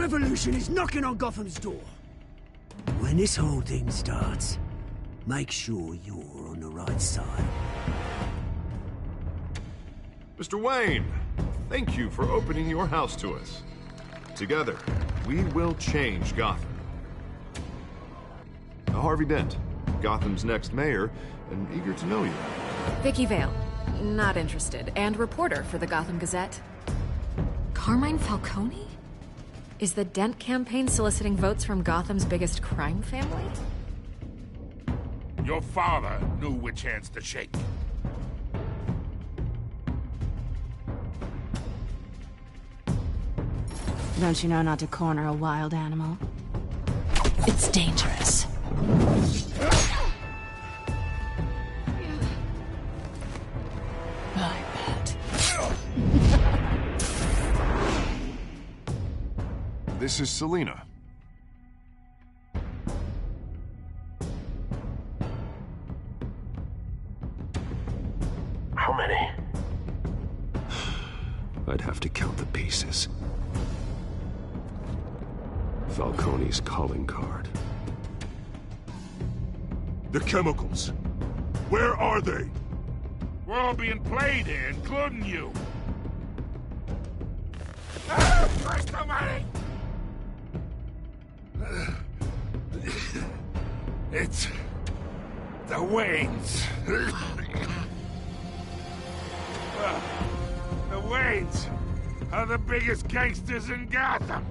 revolution is knocking on Gotham's door. When this whole thing starts, make sure you're on the right side. Mr. Wayne, thank you for opening your house to us. Together, we will change Gotham. Harvey Dent, Gotham's next mayor, and eager to know you. Vicky Vale, not interested, and reporter for the Gotham Gazette. Carmine Falcone? Is the Dent campaign soliciting votes from Gotham's biggest crime family? Your father knew which hands to shake. Don't you know not to corner a wild animal? It's dangerous. I bet. This is Selina. How many? I'd have to count the pieces. Falcone's calling card. The chemicals. Where are they? We're all being played here, including you. Where's the money? It's the Waynes. The Waynes are the biggest gangsters in Gotham.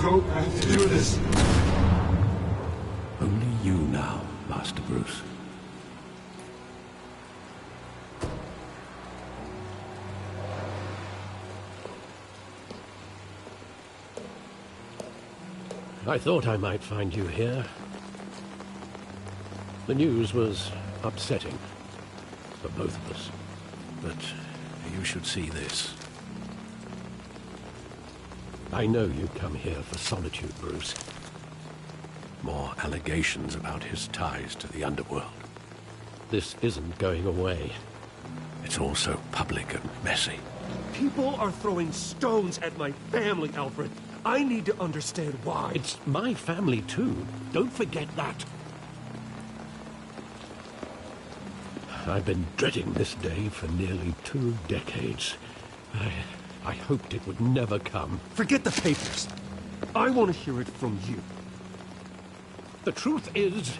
Don't have to do this. Only you now, Master Bruce. I thought I might find you here. The news was upsetting for both of us. But you should see this. I know you come here for solitude, Bruce. More allegations about his ties to the underworld. This isn't going away. It's all so public and messy. People are throwing stones at my family, Alfred. I need to understand why. It's my family, too. Don't forget that. I've been dreading this day for nearly 2 decades. I hoped it would never come. Forget the papers. I want to hear it from you. The truth is,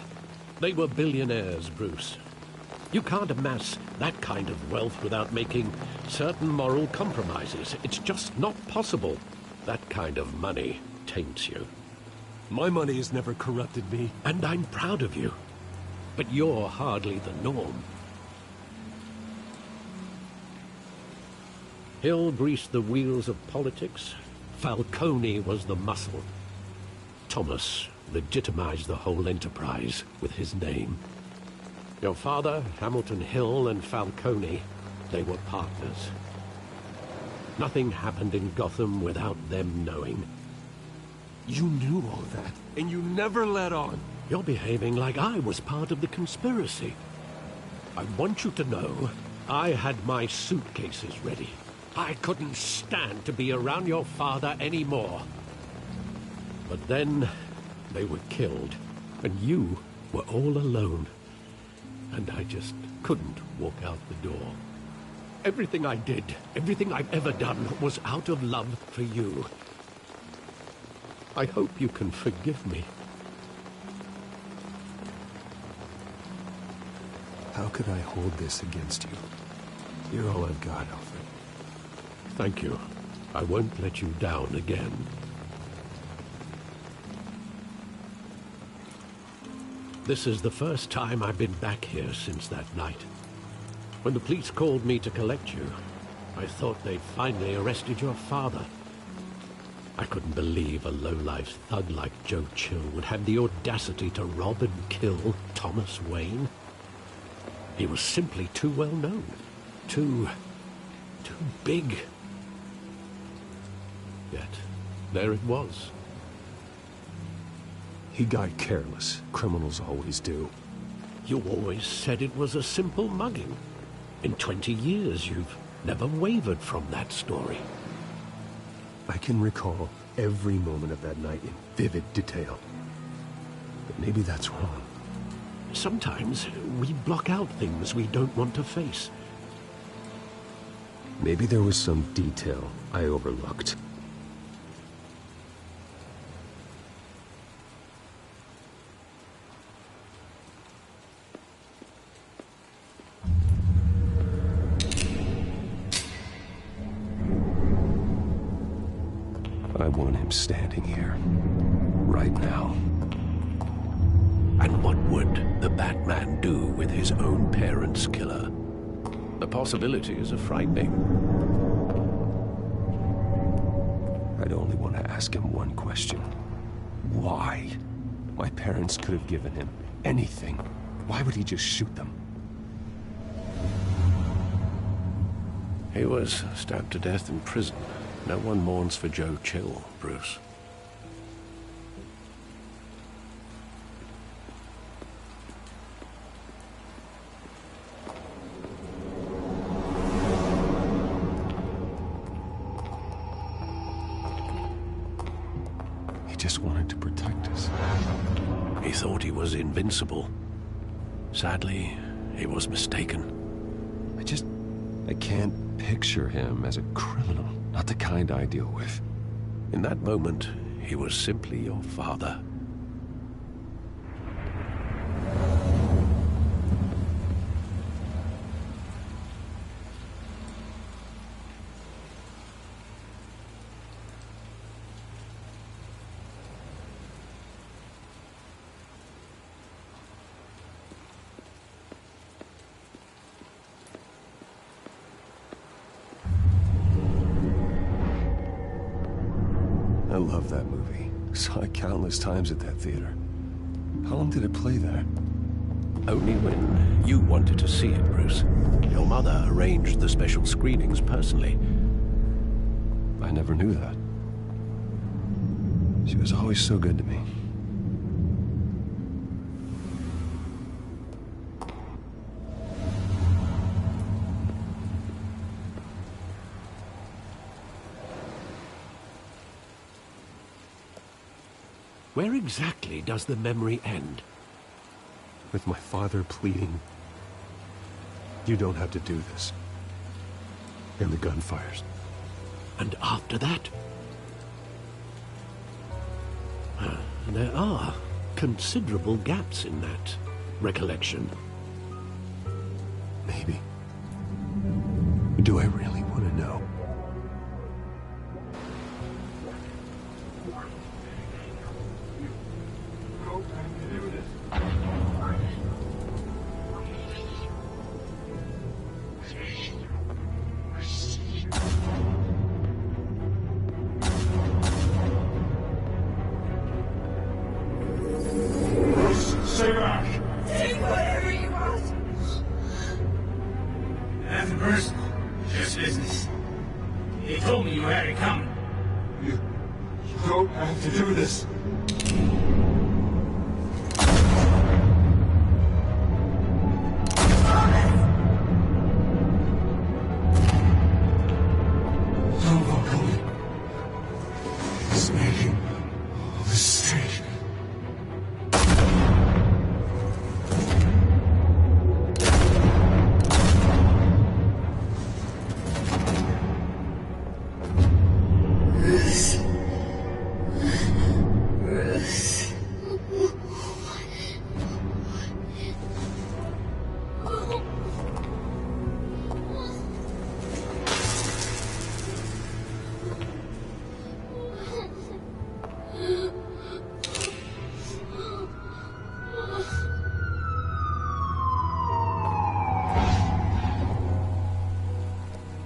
they were billionaires, Bruce. You can't amass that kind of wealth without making certain moral compromises. It's just not possible. That kind of money taints you. My money has never corrupted me. And I'm proud of you. But you're hardly the norm. Hill greased the wheels of politics. Falcone was the muscle. Thomas legitimized the whole enterprise with his name. Your father, Hamilton Hill, and Falcone, they were partners. Nothing happened in Gotham without them knowing. You knew all that, and you never let on. You're behaving like I was part of the conspiracy. I want you to know, I had my suitcases ready. I couldn't stand to be around your father anymore. But then, they were killed, and you were all alone. And I just couldn't walk out the door. Everything I did, everything I've ever done, was out of love for you. I hope you can forgive me. How could I hold this against you? You're all I've got, Alfred. Thank you. I won't let you down again. This is the first time I've been back here since that night. When the police called me to collect you, I thought they'd finally arrested your father. I couldn't believe a low-life thug like Joe Chill would have the audacity to rob and kill Thomas Wayne. He was simply too well known. Too big. Yet, there it was. He got careless. Criminals always do. You always said it was a simple mugging. In 20 years, you've never wavered from that story. I can recall every moment of that night in vivid detail. But maybe that's wrong. Sometimes we block out things we don't want to face. Maybe there was some detail I overlooked. I want him standing here, right now. And what would the Batman do with his own parents' killer? The possibilities are frightening. I'd only want to ask him one question. Why? My parents could have given him anything. Why would he just shoot them? He was stabbed to death in prison. No one mourns for Joe Chill, Bruce. He just wanted to protect us. He thought he was invincible. Sadly, he was mistaken. I can't picture him as a criminal. Not the kind I deal with. In that moment, he was simply your father. I love that movie. Saw it countless times at that theater. How long did it play there? Only when you wanted to see it, Bruce. Your mother arranged the special screenings personally. I never knew that. She was always so good to me. Where exactly does the memory end? With my father pleading, "You don't have to do this." And the gun fires. And after that? There are considerable gaps in that recollection. Maybe. Do I really want to know? Stay back! Take whatever you want! Nothing personal, just business. He told me you had it coming. You don't have to do this.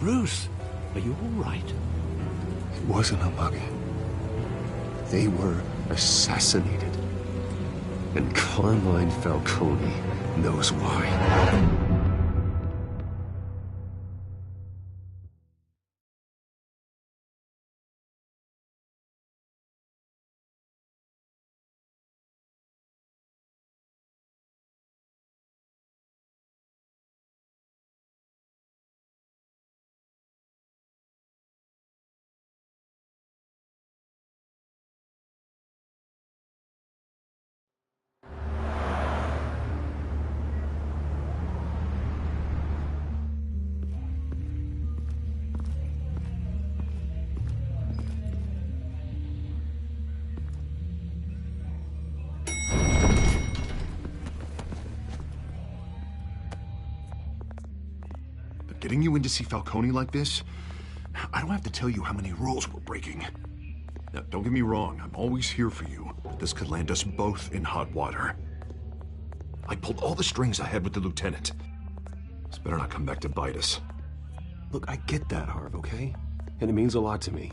Bruce, are you all right? It wasn't a mugging. They were assassinated. And Carmine Falcone knows why. Getting you in to see Falcone like this? I don't have to tell you how many rules we're breaking. Now, don't get me wrong, I'm always here for you, but this could land us both in hot water. I pulled all the strings I had with the lieutenant. This better not come back to bite us. Look, I get that, Harv, okay? And it means a lot to me.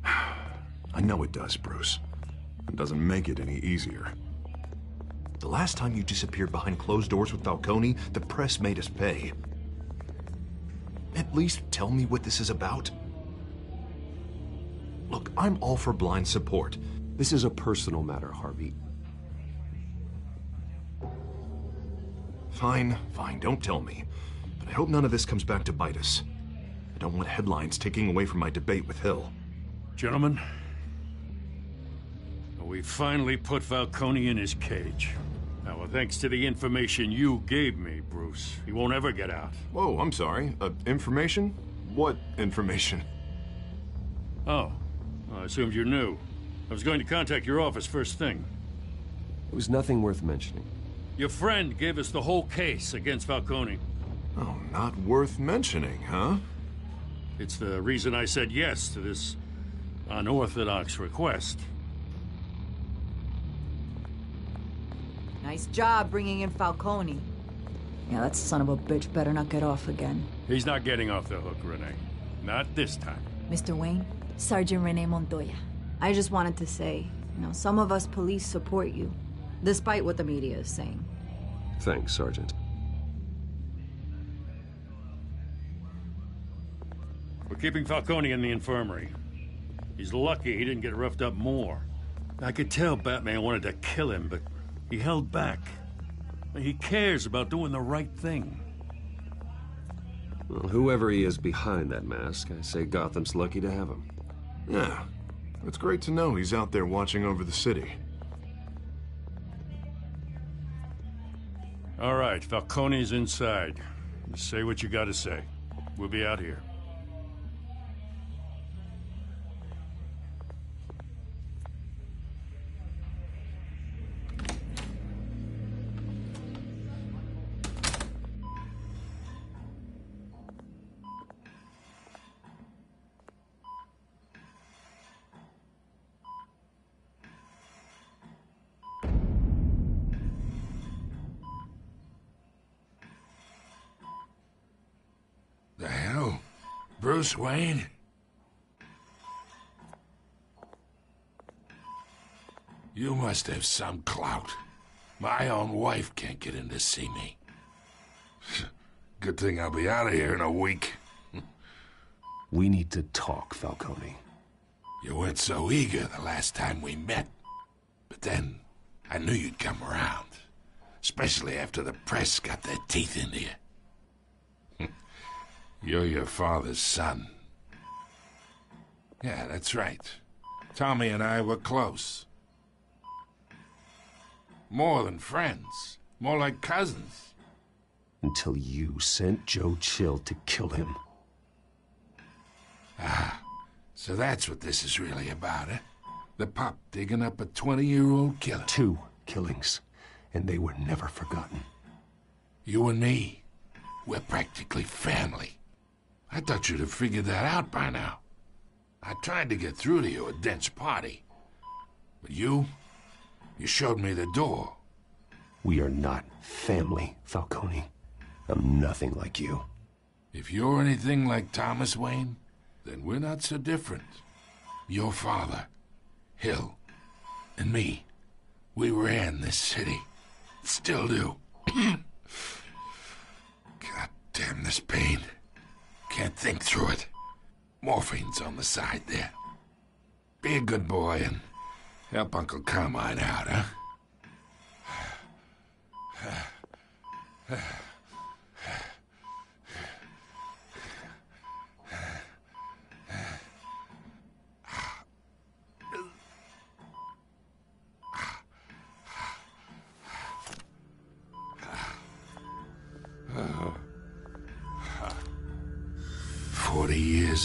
I know it does, Bruce. It doesn't make it any easier. The last time you disappeared behind closed doors with Falcone, the press made us pay. At least tell me what this is about. Look, I'm all for blind support. This is a personal matter, Harvey. Fine, don't tell me. But I hope none of this comes back to bite us. I don't want headlines taking away from my debate with Hill. Gentlemen, we finally put Falcone in his cage. Now, thanks to the information you gave me, Bruce, he won't ever get out. Whoa, I'm sorry. Information? What information? Oh, I assumed you knew. I was going to contact your office first thing. It was nothing worth mentioning. Your friend gave us the whole case against Falcone. Oh, not worth mentioning, huh? It's the reason I said yes to this unorthodox request. Nice job bringing in Falcone. Yeah, that son of a bitch better not get off again. He's not getting off the hook, Renee. Not this time. Mr. Wayne, Sergeant Renee Montoya. I just wanted to say, some of us police support you, despite what the media is saying. Thanks, Sergeant. We're keeping Falcone in the infirmary. He's lucky he didn't get roughed up more. I could tell Batman wanted to kill him, but he held back. He cares about doing the right thing. Well, whoever he is behind that mask, I say Gotham's lucky to have him. Yeah, it's great to know he's out there watching over the city. All right, Falcone's inside. Just say what you gotta say. We'll be out here. The hell? Bruce Wayne? You must have some clout. My own wife can't get in to see me. Good thing I'll be out of here in a week. We need to talk, Falcone. You weren't so eager the last time we met. But then, I knew you'd come around. Especially after the press got their teeth into you. You're your father's son. Yeah, that's right. Tommy and I were close. More than friends. More like cousins. Until you sent Joe Chill to kill him. Ah, so that's what this is really about, eh? The pup digging up a 20-year-old killer. 2 killings, and they were never forgotten. You and me, we're practically family. I thought you'd have figured that out by now. I tried to get through to you at Dent's party. But you showed me the door. We are not family, Falcone. I'm nothing like you. If you're anything like Thomas Wayne, then we're not so different. Your father, Hill, and me, we ran this city. Still do. God damn this pain. Can't think through it. Morphine's on the side there. Be a good boy and help Uncle Carmine out, huh?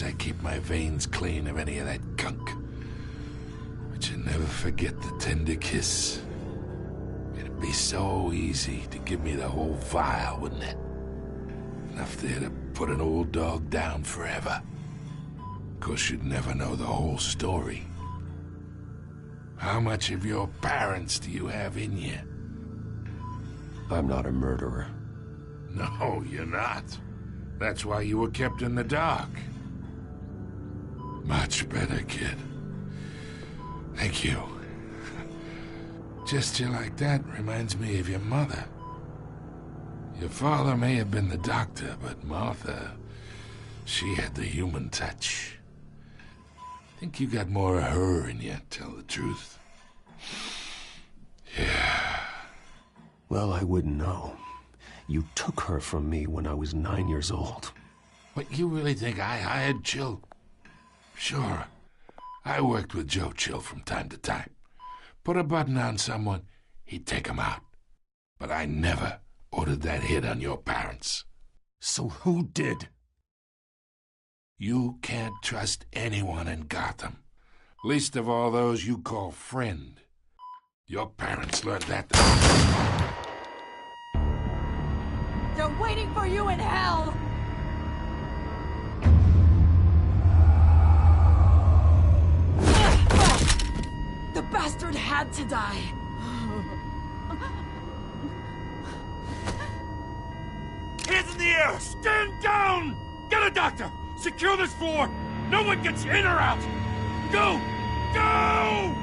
I keep my veins clean of any of that gunk. But you never forget the tender kiss. It'd be so easy to give me the whole vial, wouldn't it? Enough there to put an old dog down forever. Of course, you'd never know the whole story. How much of your parents do you have in you? I'm not a murderer. No, you're not. That's why you were kept in the dark. Much better, kid. Thank you. Gesture like that reminds me of your mother. Your father may have been the doctor, but Martha, she had the human touch. I think you got more of her in you, tell the truth. Yeah. Well, I wouldn't know. You took her from me when I was 9 years old. What, you really think I hired Chill? Sure. I worked with Joe Chill from time to time. Put a button on someone, he'd take him out. But I never ordered that hit on your parents. So who did? You can't trust anyone in Gotham. Least of all those you call friend. Your parents learned that. They're waiting for you in hell! The bastard had to die. Hands in the air! Stand down! Get a doctor! Secure this floor! No one gets in or out! Go! Go!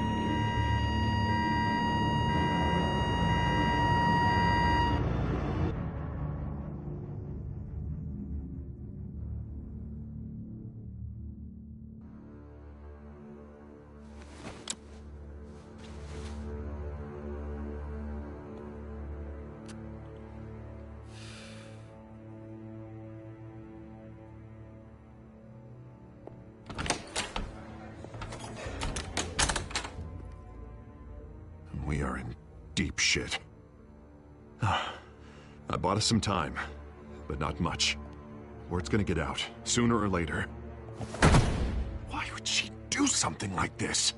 We are in deep shit. I bought us some time, but not much. Word's gonna get out, sooner or later. Why would she do something like this?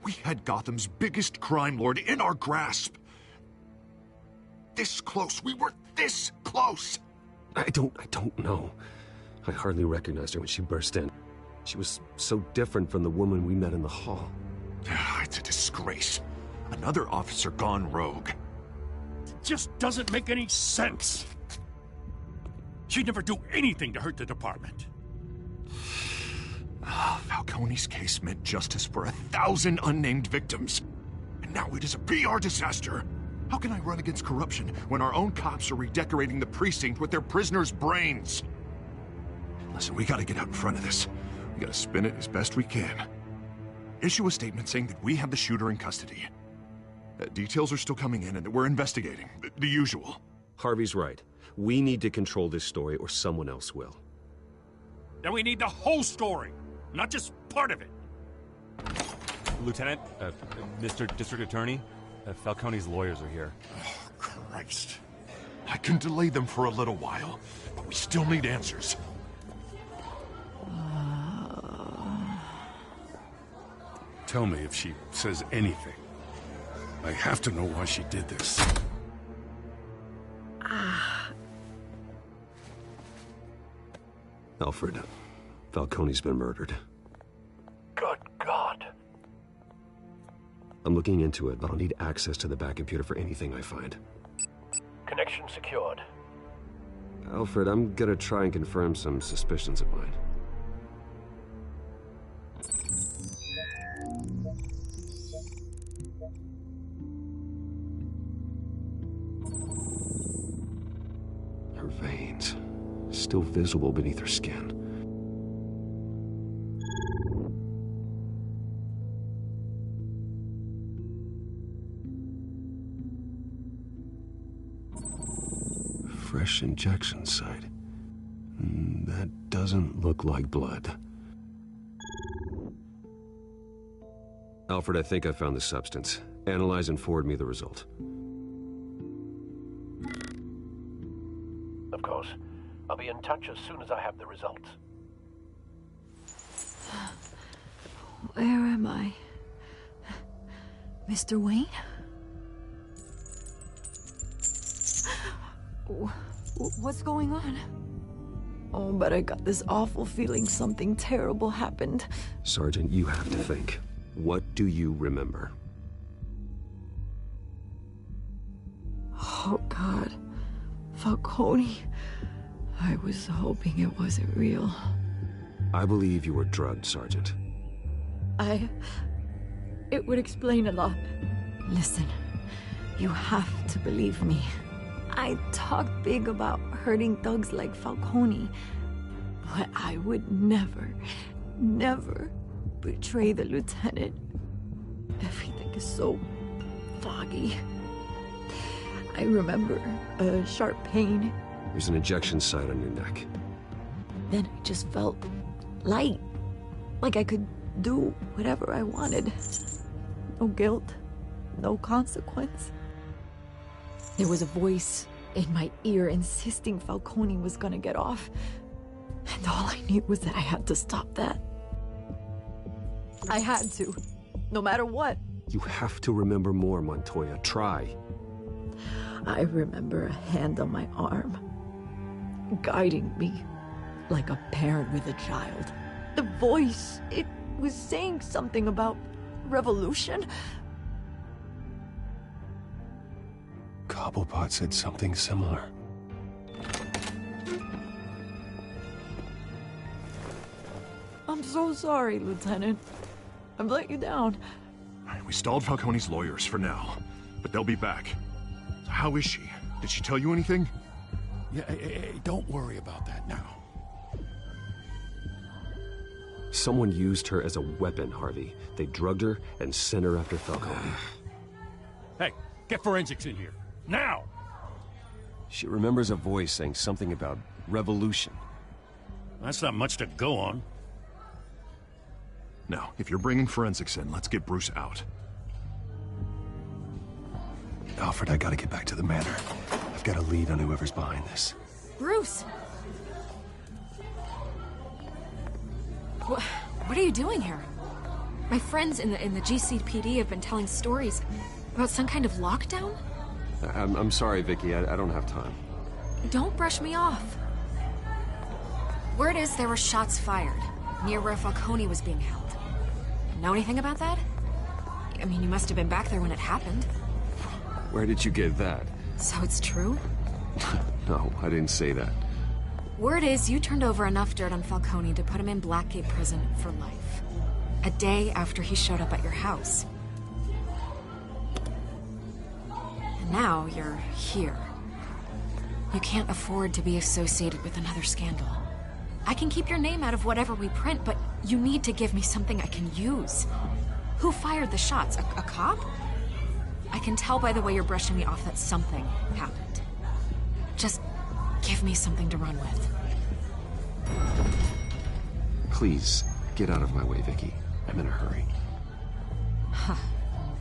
We had Gotham's biggest crime lord in our grasp. This close. We were this close. I don't know. I hardly recognized her when she burst in. She was so different from the woman we met in the hall. It's a disgrace. Another officer gone rogue. It just doesn't make any sense. She'd never do anything to hurt the department. Falcone's case meant justice for 1,000 unnamed victims. And now it is a PR disaster. How can I run against corruption when our own cops are redecorating the precinct with their prisoners' brains? Listen, we gotta get out in front of this. We gotta spin it as best we can. Issue a statement saying that we have the shooter in custody. Details are still coming in and that we're investigating. The usual. Harvey's right. We need to control this story or someone else will. Then we need the whole story, not just part of it. Lieutenant, Mr. District Attorney, Falcone's lawyers are here. Oh, Christ. I can delay them for a little while, but we still need answers. Tell me if she says anything. I have to know why she did this. Alfred, Falcone's been murdered. Good God. I'm looking into it, but I'll need access to the back computer for anything I find. Connection secured. Alfred, I'm gonna try and confirm some suspicions of mine. Her veins, still visible beneath her skin. Fresh injection site. That doesn't look like blood. Alfred, I think I found the substance. Analyze and forward me the result. Of course. I'll be in touch as soon as I have the results. Where am I? Mr. Wayne? What's going on? Oh, but I got this awful feeling something terrible happened. Sergeant, you have to think. What do you remember? Oh, God. Falcone. I was hoping it wasn't real. I believe you were drugged, Sergeant. It would explain a lot. Listen, you have to believe me. I talked big about hurting thugs like Falcone, but I would never betray the lieutenant. Everything is so foggy. I remember a sharp pain. There's an injection site on your neck. Then I just felt light, like I could do whatever I wanted. No guilt, no consequence. There was a voice in my ear insisting Falcone was gonna get off. And all I knew was that I had to stop that. I had to, no matter what. You have to remember more, Montoya. Try. I remember a hand on my arm, guiding me like a parent with a child. The voice, it was saying something about revolution. Cobblepot said something similar. I'm so sorry, Lieutenant. I've let you down. We stalled Falcone's lawyers for now, but they'll be back. So how is she? Did she tell you anything? Yeah, hey, don't worry about that now. Someone used her as a weapon, Harvey. They drugged her and sent her after Falcone. Hey, get forensics in here. Now! She remembers a voice saying something about revolution. That's not much to go on. Now, if you're bringing forensics in, let's get Bruce out. Alfred, I gotta get back to the manor. I've got a lead on whoever's behind this. Bruce! What are you doing here? My friends in the GCPD have been telling stories about some kind of lockdown? I'm sorry, Vicky. I don't have time. Don't brush me off. Word is there were shots fired near where Falcone was being held. Know anything about that? I mean, you must have been back there when it happened. Where did you get that? So it's true? No, I didn't say that. Word is you turned over enough dirt on Falcone to put him in Blackgate Prison for life. A day after he showed up at your house. And now you're here. You can't afford to be associated with another scandal. I can keep your name out of whatever we print, but you need to give me something I can use. Who fired the shots? A cop? I can tell by the way you're brushing me off that something happened. Just give me something to run with. Please, get out of my way, Vicky. I'm in a hurry. Huh.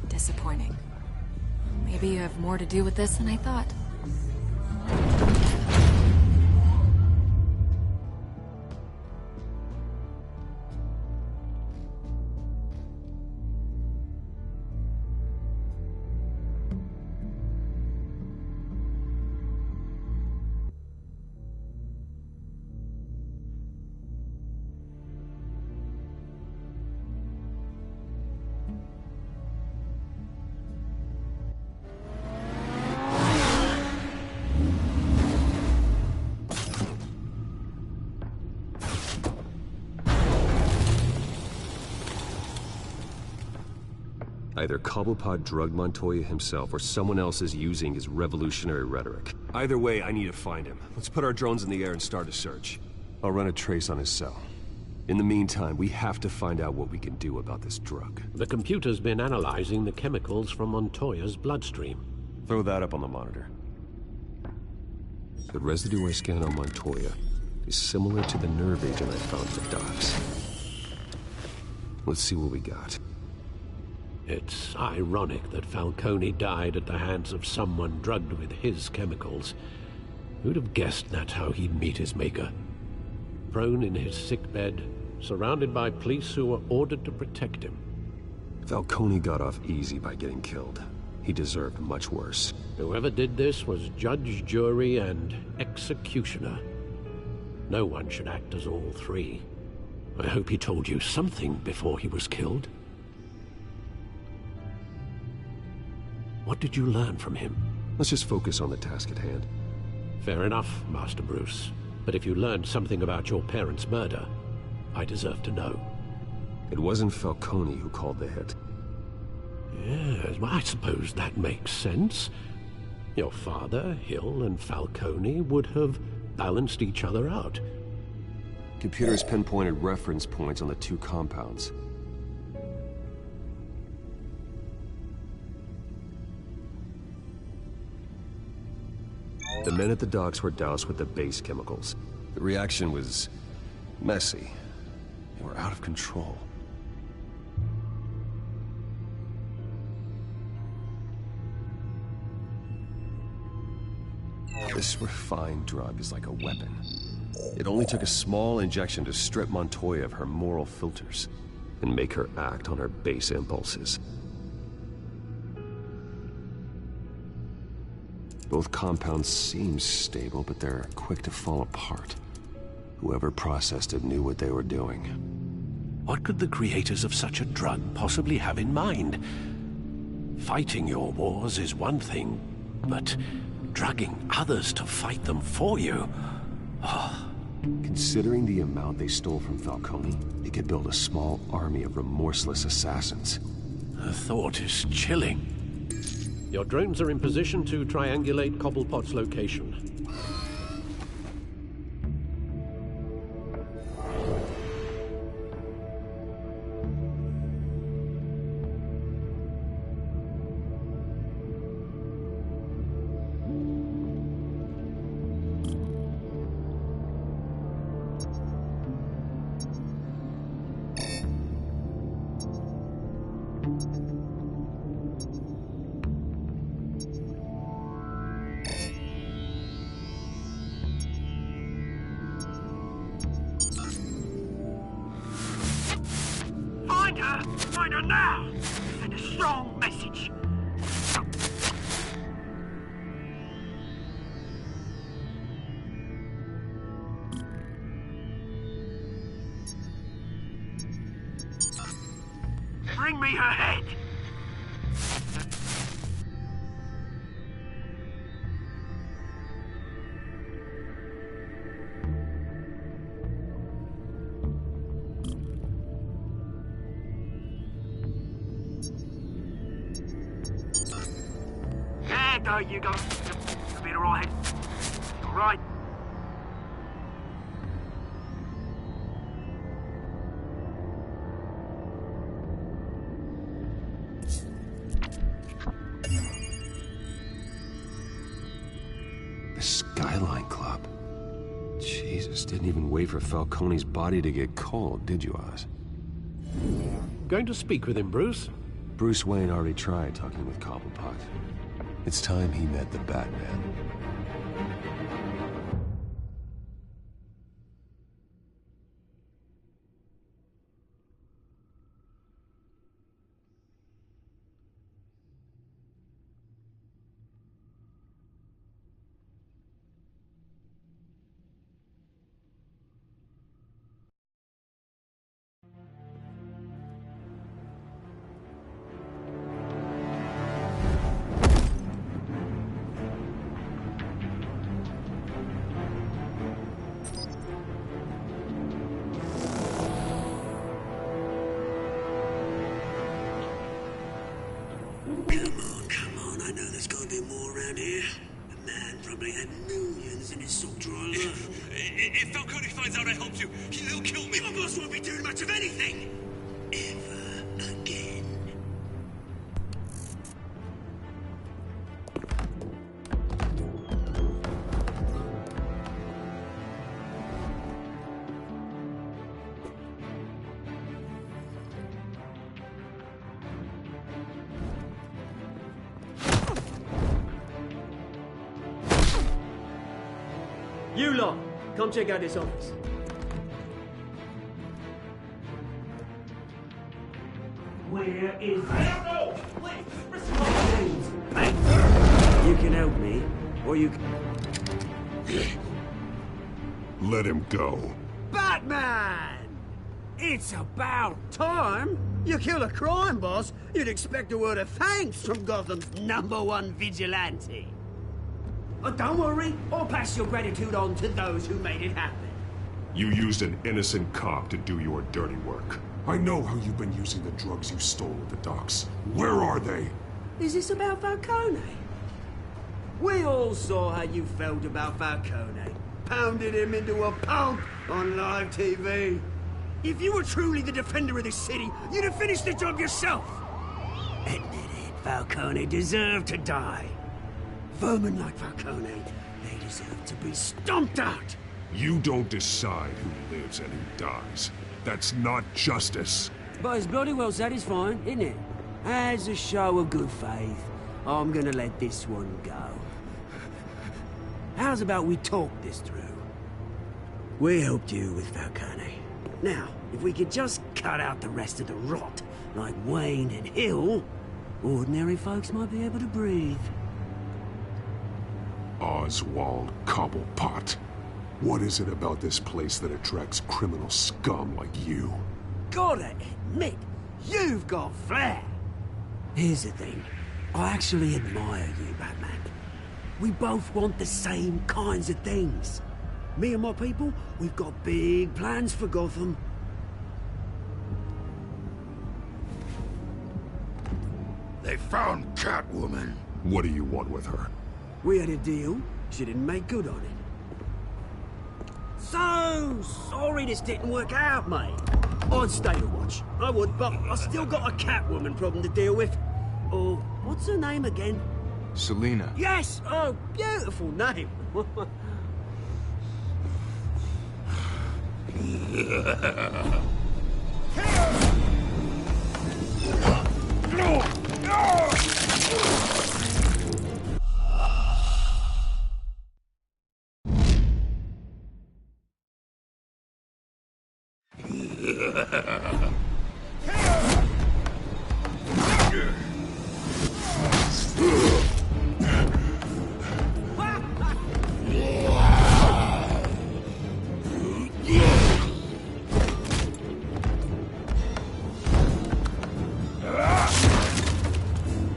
Disappointing. Maybe you have more to do with this than I thought. Either Cobblepot drugged Montoya himself, or someone else is using his revolutionary rhetoric. Either way, I need to find him. Let's put our drones in the air and start a search. I'll run a trace on his cell. In the meantime, we have to find out what we can do about this drug. The computer's been analyzing the chemicals from Montoya's bloodstream. Throw that up on the monitor. The residue I scanned on Montoya is similar to the nerve agent I found at the docks. Let's see what we got. It's ironic that Falcone died at the hands of someone drugged with his chemicals. Who'd have guessed that's how he'd meet his maker? Prone in his sickbed, surrounded by police who were ordered to protect him. Falcone got off easy by getting killed. He deserved much worse. Whoever did this was judge, jury, and executioner. No one should act as all three. I hope he told you something before he was killed. What did you learn from him? Let's just focus on the task at hand. Fair enough, Master Bruce. But if you learned something about your parents' murder, I deserve to know. It wasn't Falcone who called the hit. Yes, well, I suppose that makes sense. Your father, Hill, and Falcone would have balanced each other out. Computers pinpointed reference points on the two compounds. The men at the docks were doused with the base chemicals. The reaction was messy. They were out of control. This refined drug is like a weapon. It only took a small injection to strip Montoya of her moral filters and make her act on her base impulses. Both compounds seem stable, but they're quick to fall apart. Whoever processed it knew what they were doing. What could the creators of such a drug possibly have in mind? Fighting your wars is one thing, but drugging others to fight them for you? Oh. Considering the amount they stole from Falcone, they could build a small army of remorseless assassins. The thought is chilling. Your drones are in position to triangulate Cobblepot's location. Find her now! Send a strong message! Bring me her head! There you go. You'll be alright. Alright. The Skyline Club. Jesus, didn't even wait for Falcone's body to get cold, did you, Oz? Going to speak with him, Bruce? Bruce Wayne already tried talking with Cobblepot. It's time he met the Batman. around here. A man probably had millions in his salt drawer alone. If Falcone finds out I helped you, he'll kill me. Your boss won't be doing much of anything. Ever again. You lot, come check out this office. Where is I don't know! Please, You can help me, or you can... Let him go. Batman! It's about time. You kill a crime boss, you'd expect a word of thanks from Gotham's #1 vigilante. Oh, don't worry, I'll pass your gratitude on to those who made it happen. You used an innocent cop to do your dirty work. I know how you've been using the drugs you stole at the docks. Where are they? Is this about Falcone? We all saw how you felt about Falcone. Pounded him into a pulp on live TV. If you were truly the defender of this city, you'd have finished the job yourself. Admit it, Falcone deserved to die. Vermin like Falcone, they deserve to be stomped out. You don't decide who lives and who dies. That's not justice. But it's bloody well satisfying, isn't it? As a show of good faith, I'm gonna let this one go. How's about we talk this through? We helped you with Falcone. Now, if we could just cut out the rest of the rot, like Wayne and Hill, ordinary folks might be able to breathe. Oswald Cobblepot. What is it about this place that attracts criminal scum like you? Gotta admit, you've got flair. Here's the thing. I actually admire you, Batman. We both want the same kinds of things. Me and my people, we've got big plans for Gotham. They found Catwoman. What do you want with her? We had a deal. She didn't make good on it. So sorry this didn't work out, mate. I'd stay to watch. I would, but I still got a Catwoman problem to deal with. Oh, what's her name again? Selina. Yes! Oh, beautiful name.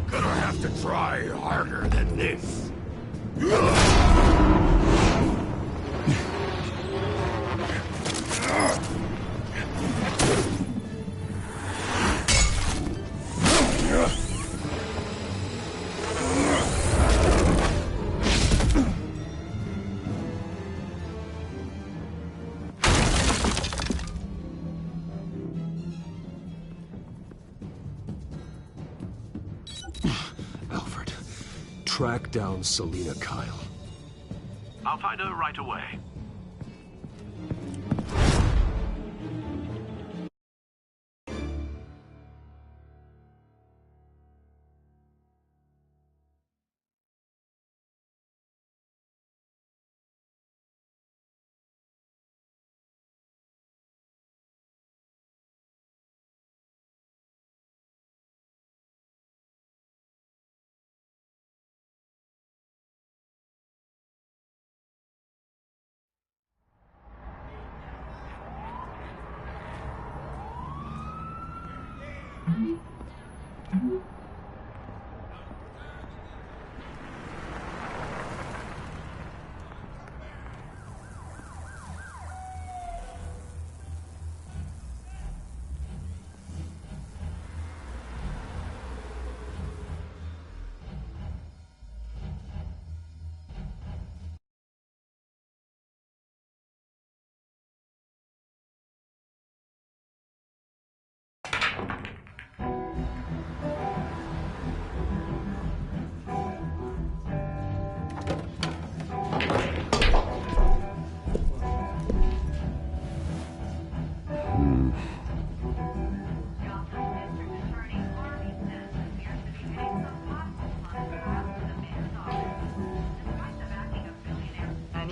Gonna have to try harder than this. Alfred, track down Selina Kyle. I'll find her right away.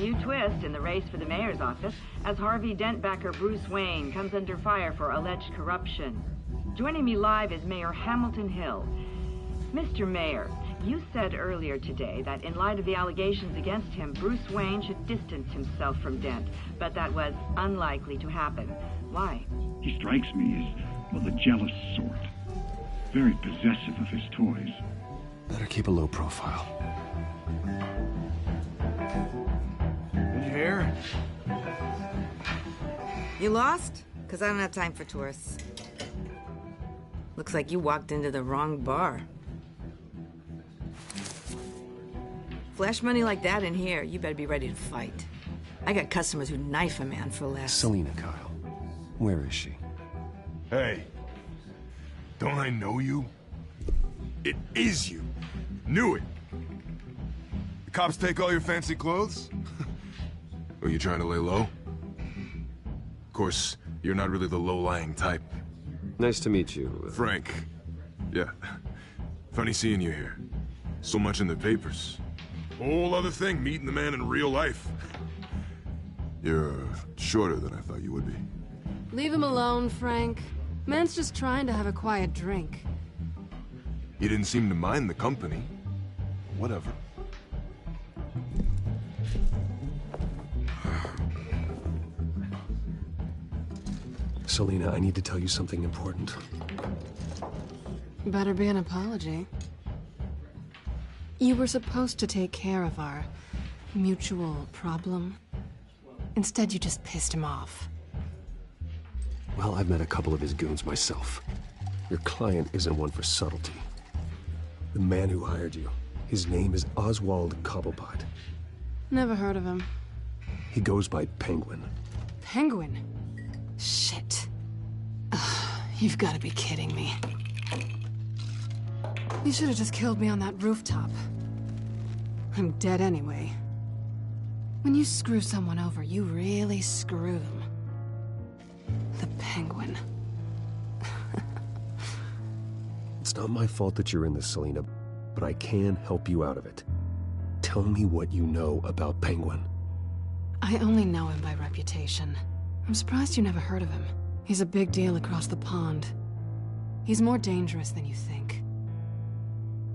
new twist in the race for the mayor's office as Harvey Dent backer Bruce Wayne comes under fire for alleged corruption. Joining me live is Mayor Hamilton Hill. Mr. Mayor, you said earlier today that in light of the allegations against him, Bruce Wayne should distance himself from Dent, but that was unlikely to happen. Why? He strikes me as, well, the jealous sort. Very possessive of his toys. Better keep a low profile. You here? You lost? Because I don't have time for tourists. Looks like you walked into the wrong bar. Flash money like that in here, you better be ready to fight. I got customers who knife a man for less. Selina, Kyle. Where is she? Hey. Don't I know you? It is you. Knew it. The cops take all your fancy clothes? Are you trying to lay low? Of course, you're not really the low-lying type. Nice to meet you. Frank. Yeah. Funny seeing you here. So much in the papers. Whole other thing, meeting the man in real life. You're shorter than I thought you would be. Leave him alone, Frank. Man's just trying to have a quiet drink. You didn't seem to mind the company. Whatever. Selina, I need to tell you something important. Better be an apology. You were supposed to take care of our mutual problem. Instead, you just pissed him off. Well, I've met a couple of his goons myself. Your client isn't one for subtlety. The man who hired you, his name is Oswald Cobblepot. Never heard of him. He goes by Penguin. Penguin? Shit. Ugh, you've got to be kidding me. You should have just killed me on that rooftop. I'm dead anyway. When you screw someone over, you really screw them. The Penguin. It's not my fault that you're in this, Selina, but I can help you out of it. Tell me what you know about Penguin. I only know him by reputation. I'm surprised you never heard of him. He's a big deal across the pond. He's more dangerous than you think.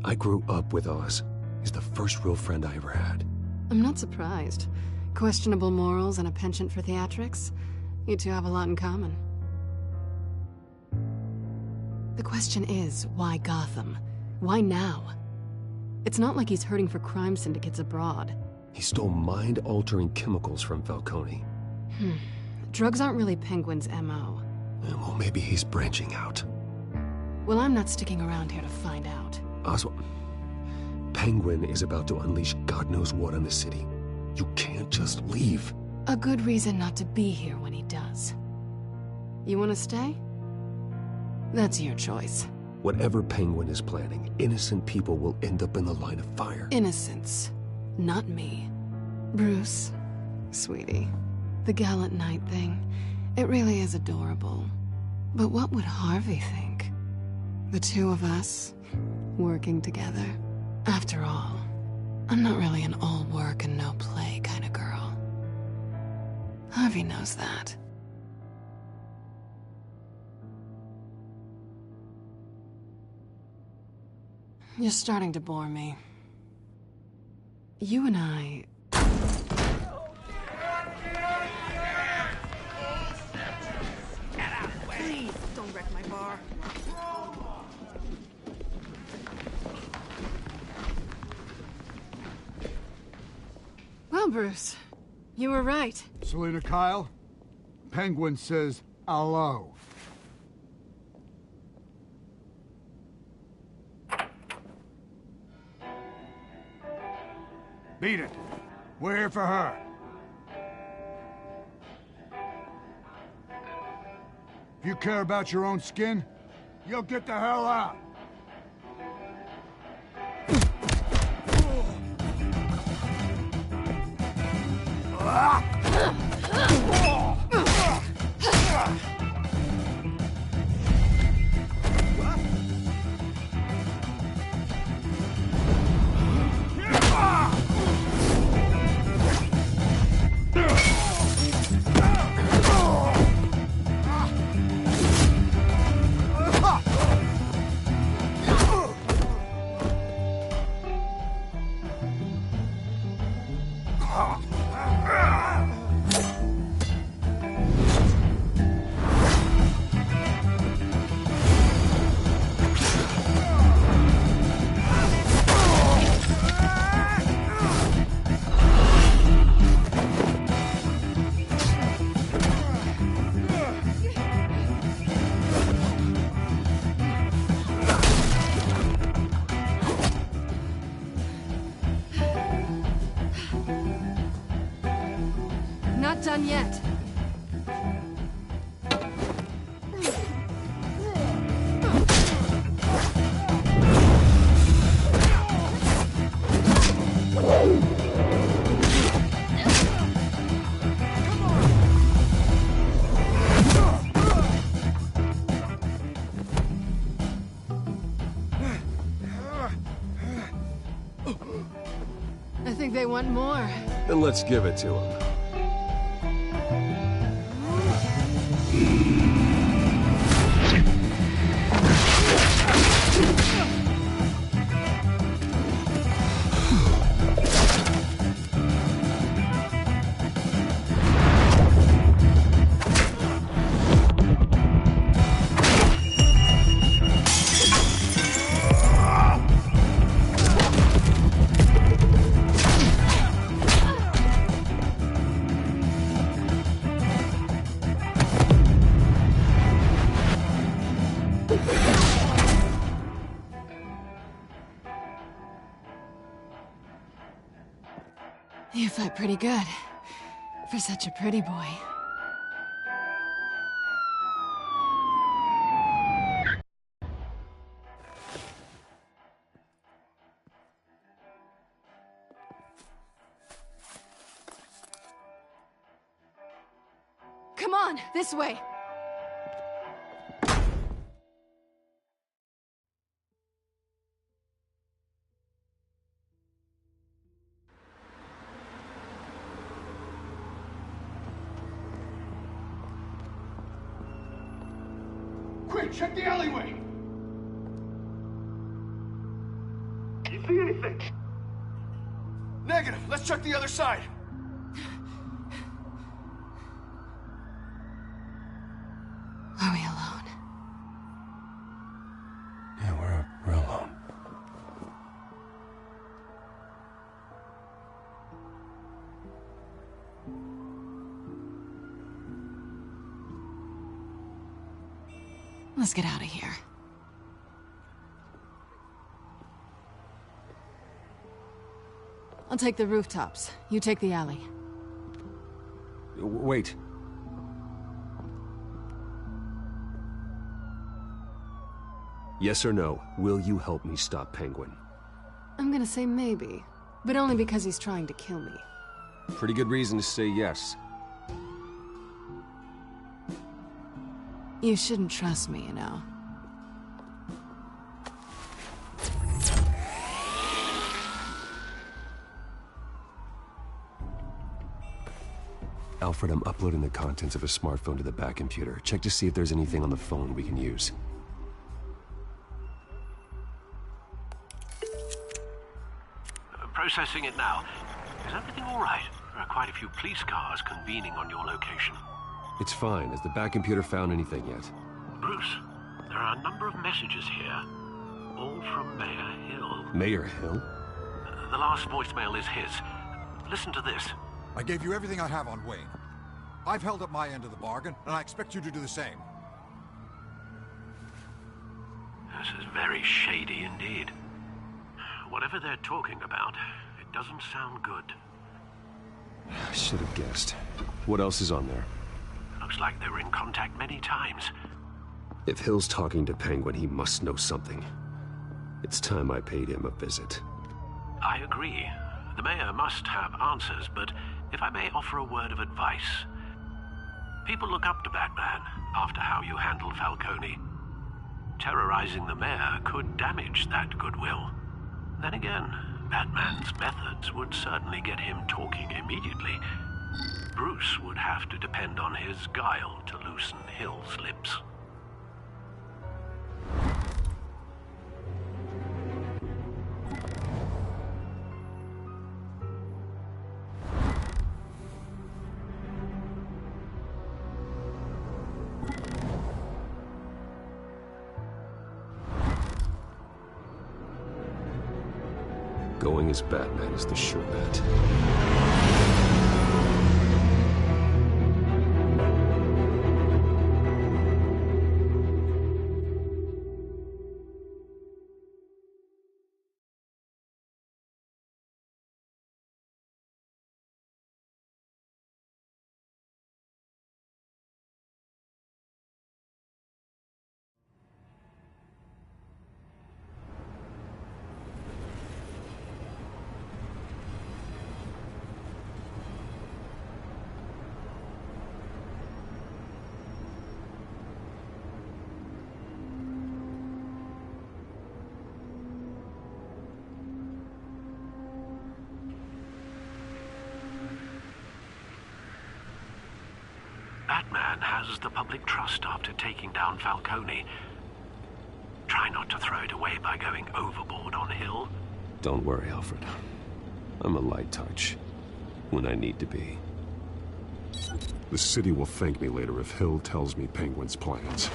I grew up with Oz. He's the first real friend I ever had. I'm not surprised. Questionable morals and a penchant for theatrics. You two have a lot in common. The question is, why Gotham? Why now? It's not like he's hurting for crime syndicates abroad. He stole mind-altering chemicals from Falcone. Drugs aren't really Penguin's M.O. Well, maybe he's branching out. Well, I'm not sticking around here to find out. Oswald, Penguin is about to unleash God knows what on the city. You can't just leave. A good reason not to be here when he does. You want to stay? That's your choice. Whatever Penguin is planning, innocent people will end up in the line of fire. Innocence. Not me. Bruce, sweetie, the gallant knight thing, it really is adorable. But what would Harvey think? The two of us, working together. After all, I'm not really an all work and no play kind of girl. Harvey knows that. You're starting to bore me. You and I... Please, don't wreck my bar. Well, Bruce, you were right. Selina, Kyle, Penguin says hello. Beat it. We're here for her. If you care about your own skin, you'll get the hell out. Not done yet. I think they want more. Then let's give it to him. You fight pretty good. For such a pretty boy. Come on, this way. Quick, check the alleyway! You see anything? Negative. Let's check the other side. Are we alone? Yeah, we're alone. Let's get out of here. I'll take the rooftops. You take the alley. Wait. Yes or no, will you help me stop Penguin? I'm gonna say maybe, but only because he's trying to kill me. Pretty good reason to say yes. You shouldn't trust me, you know. Alfred, I'm uploading the contents of a smartphone to the back computer. Check to see if there's anything on the phone we can use. Processing it now. Is everything all right? There are quite a few police cars convening on your location. It's fine. Has the back computer found anything yet? Bruce, there are a number of messages here, all from Mayor Hill. Mayor Hill? The last voicemail is his. Listen to this. I gave you everything I have on Wayne. I've held up my end of the bargain, and I expect you to do the same. This is very shady indeed. Whatever they're talking about, it doesn't sound good. I should have guessed. What else is on there? Looks like they were in contact many times. If Hill's talking to Penguin, he must know something. It's time I paid him a visit. I agree. The mayor must have answers, but if I may offer a word of advice. People look up to Batman after how you handled Falcone. Terrorizing the mayor could damage that goodwill. Then again, Batman's methods would certainly get him talking immediately. Bruce would have to depend on his guile to loosen Hill's lips. Going as Batman is the sure bet. Batman has the public trust after taking down Falcone. Try not to throw it away by going overboard on Hill. Don't worry, Alfred. I'm a light touch. When I need to be. The city will thank me later if Hill tells me Penguin's plans.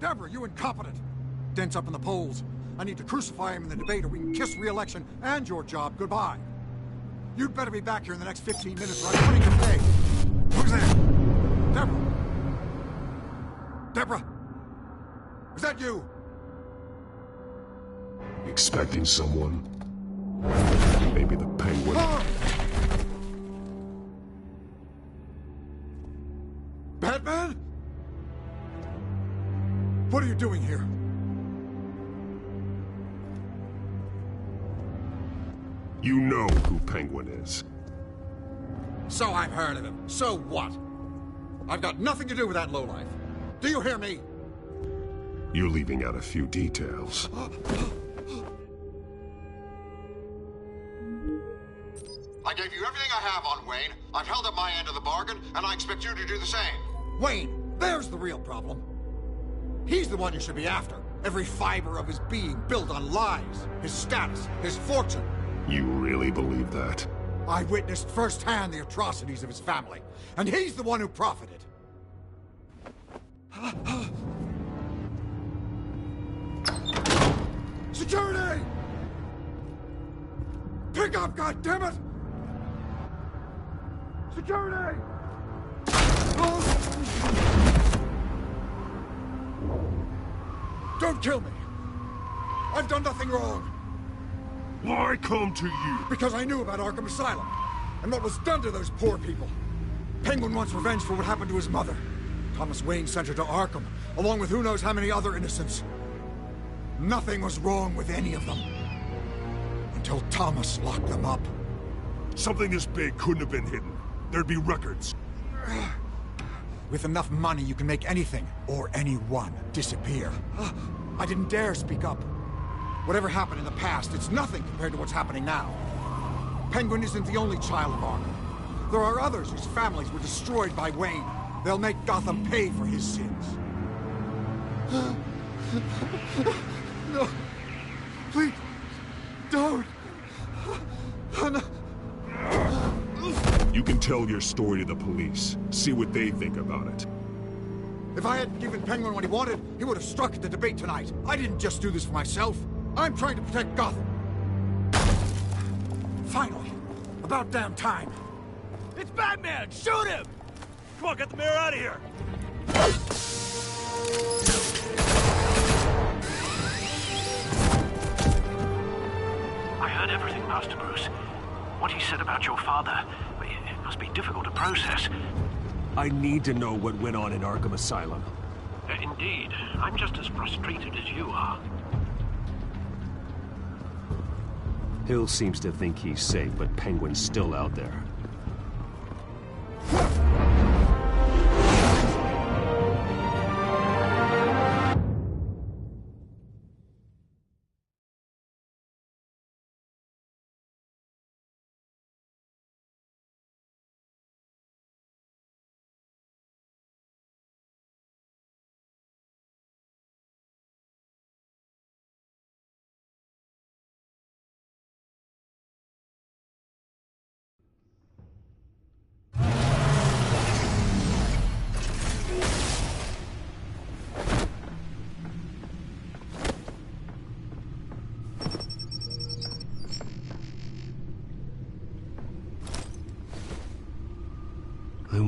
Deborah, you incompetent! Dent's up in the polls. I need to crucify him in the debate or we can kiss re-election and your job goodbye. You'd better be back here in the next 15 minutes or I'm putting your pay. Who's there? Deborah? Deborah? Is that you? Expecting someone? Maybe the Penguin. Batman? What are you doing here? You know who Penguin is. So I've heard of him. So what? I've got nothing to do with that lowlife. Do you hear me? You're leaving out a few details. I gave you everything I have on Wayne. I've held up my end of the bargain, and I expect you to do the same. Wayne, there's the real problem. He's the one you should be after. Every fiber of his being built on lies, his status, his fortune. You really believe that? I witnessed firsthand the atrocities of his family, and he's the one who profited. Security! Pick up, goddammit! Security! Don't kill me! I've done nothing wrong! Why come to you? Because I knew about Arkham Asylum, and what was done to those poor people. Penguin wants revenge for what happened to his mother. Thomas Wayne sent her to Arkham, along with who knows how many other innocents. Nothing was wrong with any of them. Until Thomas locked them up. Something this big couldn't have been hidden. There'd be records. With enough money, you can make anything, or anyone, disappear. I didn't dare speak up. Whatever happened in the past, it's nothing compared to what's happening now. Penguin isn't the only child of Arkham. There are others whose families were destroyed by Wayne. They'll make Gotham pay for his sins. No. Please. Don't. No. You can tell your story to the police. See what they think about it. If I hadn't given Penguin what he wanted, he would have struck at the debate tonight. I didn't just do this for myself. I'm trying to protect Gotham. Finally. About damn time. It's Batman! Shoot him! Come on, get the mayor out of here! I heard everything, Master Bruce. What he said about your father, it must be difficult to process. I need to know what went on in Arkham Asylum. Indeed. I'm just as frustrated as you are. Hill seems to think he's safe, but Penguin's still out there.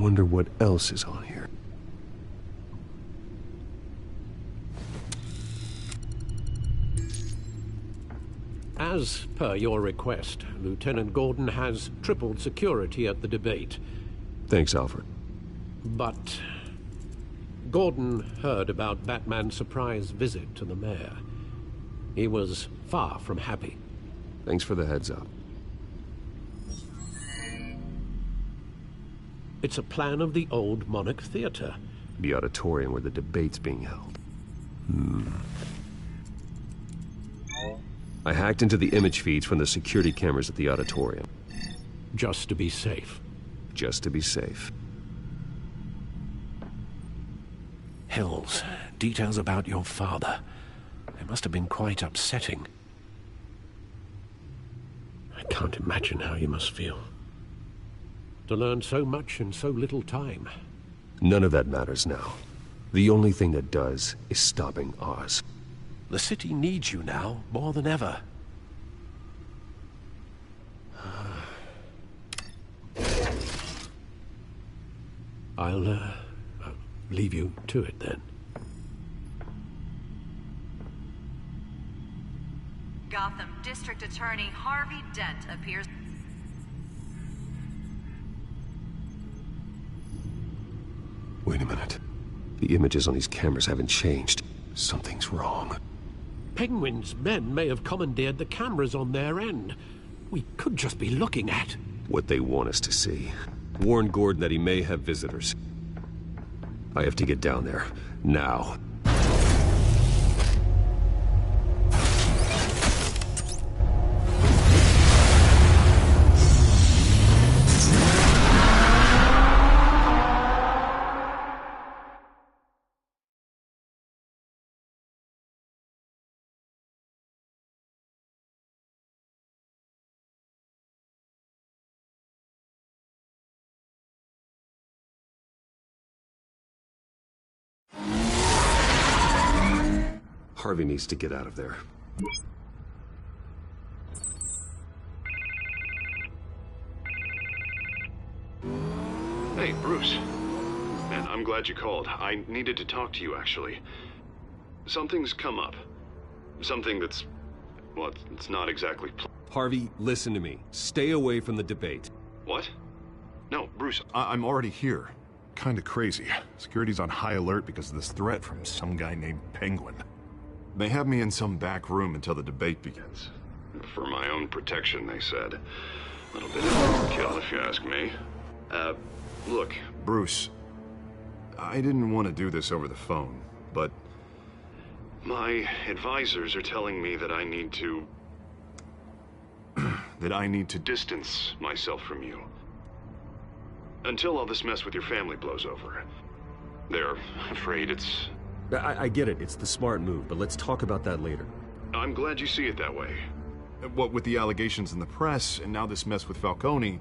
wonder what else is on here. As per your request, Lieutenant Gordon has tripled security at the debate. Thanks, Alfred. But Gordon heard about Batman's surprise visit to the mayor. He was far from happy. Thanks for the heads up. It's a plan of the old Monarch Theater. The auditorium where the debate's being held. I hacked into the image feeds from the security cameras at the auditorium. Just to be safe. Just to be safe. Hills, details about your father. They must have been quite upsetting. I can't imagine how you must feel. To learn so much in so little time. None of that matters now. The only thing that does is stopping Oz. The city needs you now, more than ever. I'll leave you to it then. Gotham District Attorney Harvey Dent appears. Wait a minute. The images on these cameras haven't changed. Something's wrong. Penguin's men may have commandeered the cameras on their end. We could just be looking at what they want us to see. Warn Gordon that he may have visitors. I have to get down there. Now. Harvey needs to get out of there. Hey, Bruce. Man, I'm glad you called. I needed to talk to you, actually. Something's come up. Something that's... well, it's not exactly... Harvey, listen to me. Stay away from the debate. What? No, Bruce, I'm already here. Kinda crazy. Security's on high alert because of this threat from some guy named Penguin. They have me in some back room until the debate begins. For my own protection, they said. A little bit of overkill, if you ask me. Look, Bruce, I didn't want to do this over the phone, but my advisors are telling me that I need to... that I need to distance myself from you. Until all this mess with your family blows over. They're afraid it's... I get it. It's the smart move, but let's talk about that later. I'm glad you see it that way. What with the allegations in the press, and now this mess with Falcone,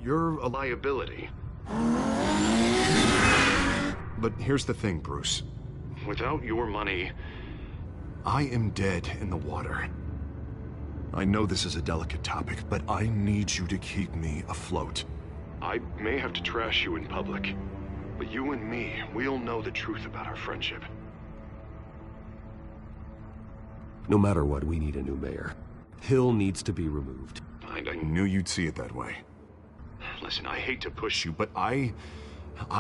you're a liability. But here's the thing, Bruce. Without your money, I am dead in the water. I know this is a delicate topic, but I need you to keep me afloat. I may have to trash you in public. But you and me, we'll know the truth about our friendship. No matter what, we need a new mayor. Hill needs to be removed. I knew you'd see it that way. Listen, I hate to push you, but I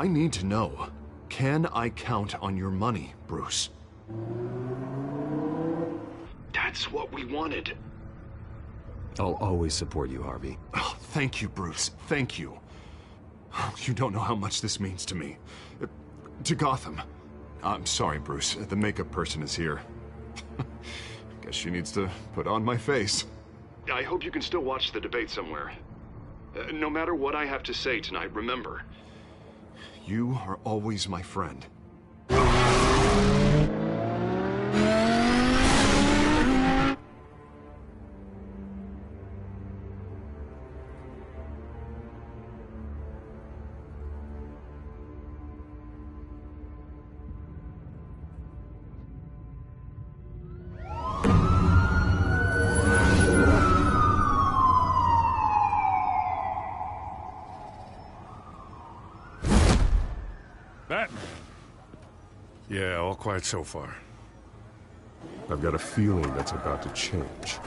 need to know. Can I count on your money, Bruce? That's what we wanted. I'll always support you, Harvey. Oh, thank you, Bruce. Thank you. You don't know how much this means to me. To Gotham. I'm sorry, Bruce. The makeup person is here. Guess she needs to put on my face. I hope you can still watch the debate somewhere. No matter what I have to say tonight, remember, you are always my friend. quiet so far. I've got a feeling that's about to change.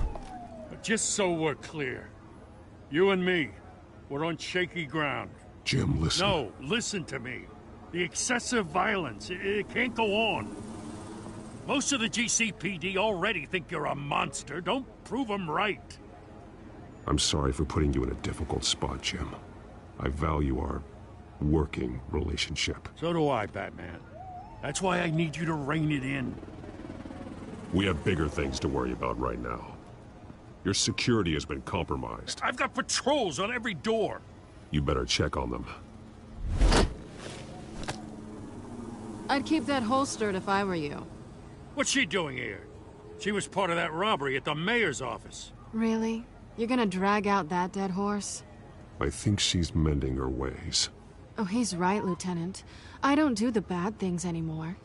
But just so we're clear, you and me, we're on shaky ground. Jim, listen. No, listen to me. The excessive violence, it can't go on. Most of the GCPD already think you're a monster. Don't prove them right. I'm sorry for putting you in a difficult spot, Jim. I value our working relationship. So do I, Batman. That's why I need you to rein it in. We have bigger things to worry about right now. Your security has been compromised. I've got patrols on every door. You better check on them. I'd keep that holstered if I were you. What's she doing here? She was part of that robbery at the mayor's office. Really? You're gonna drag out that dead horse? I think she's mending her ways. Oh, he's right, Lieutenant. I don't do the bad things anymore.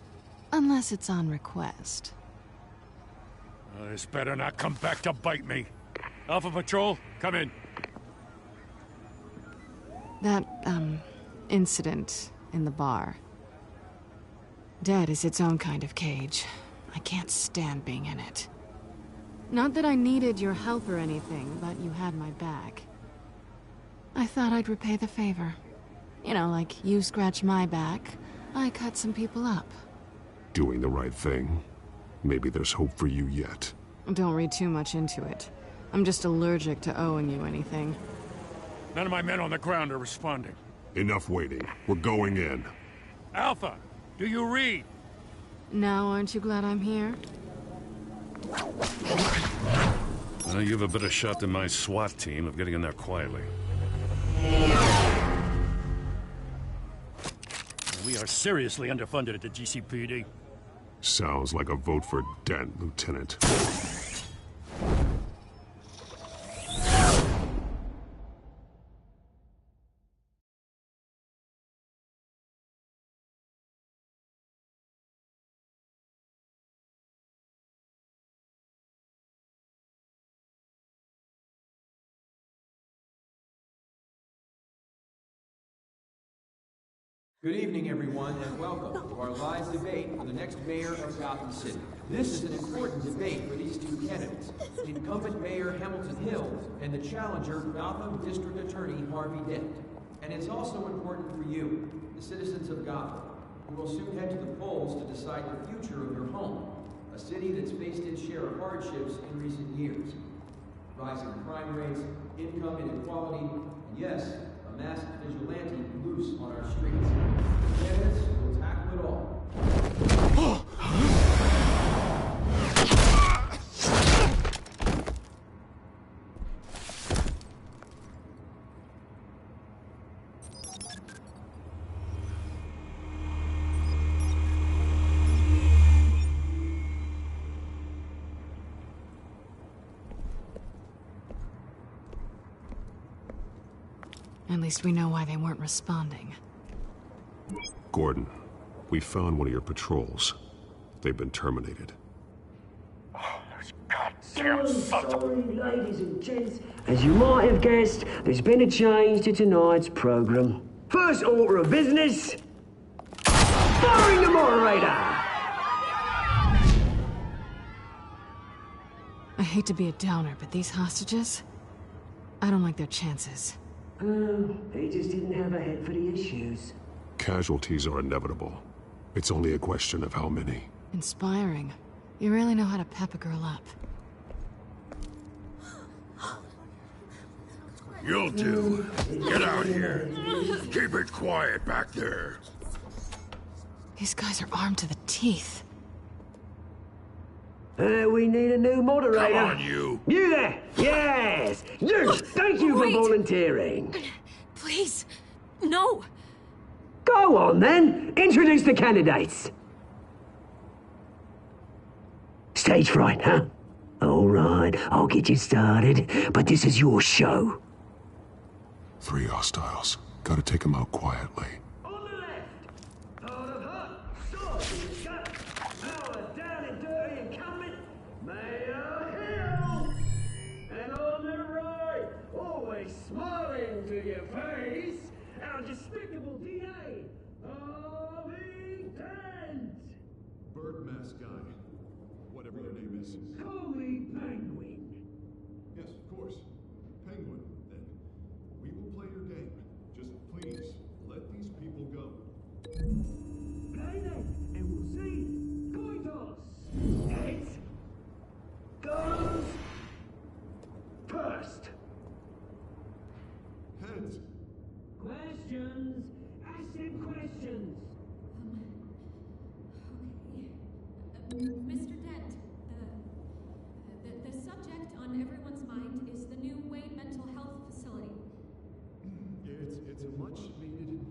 Unless it's on request. This better not come back to bite me. Alpha Patrol, come in. That, incident in the bar. Dead is its own kind of cage. I can't stand being in it. Not that I needed your help or anything, but you had my back. I thought I'd repay the favor. You know, like you scratch my back, I cut some people up. Doing the right thing. Maybe there's hope for you yet. Don't read too much into it. I'm just allergic to owing you anything. None of my men on the ground are responding. Enough waiting. We're going in. Alpha, do you read? Now, aren't you glad I'm here? Well, you have a better shot than my SWAT team of getting in there quietly. We are seriously underfunded at the GCPD. Sounds like a vote for Dent, Lieutenant. Good evening, everyone, and welcome to our live debate for the next mayor of Gotham City. This is an important debate for these two candidates, incumbent Mayor Hamilton Hill and the challenger Gotham District Attorney Harvey Dent. And it's also important for you, the citizens of Gotham, who will soon head to the polls to decide the future of your home, a city that's faced its share of hardships in recent years. Rising crime rates, income inequality, and yes, a masked vigilante loose on our streets. The candidates will tackle it all. At least we know why they weren't responding. Gordon, we found one of your patrols. They've been terminated. Sorry, ladies and gents. As you might have guessed, there's been a change to tonight's program. First order of business, firing the moderator! I hate to be a downer, but these hostages, I don't like their chances. He just didn't have a head for the issues. Casualties are inevitable. It's only a question of how many. Inspiring. You really know how to pep a girl up. You'll do. Get out here. Keep it quiet back there. These guys are armed to the teeth. We need a new moderator. Come on, you. You there! Yes! You! Thank you for volunteering. Please, no. Go on, then. Introduce the candidates. Stage fright, huh? All right, I'll get you started, but this is your show. 3 hostiles. Gotta take them out quietly. Smiling to your face, our despicable DA, Harvey Dent! name is? Call me Penguin. Yes, of course. Penguin, then. We will play your game. Just please, let these people go. Play then, and we'll see. Coin toss. Heads. Goes. First. Heads. Questions. Ask them questions. Mr. Dent, the subject on everyone's mind is the new Wayne Mental Health Facility. It's a much-needed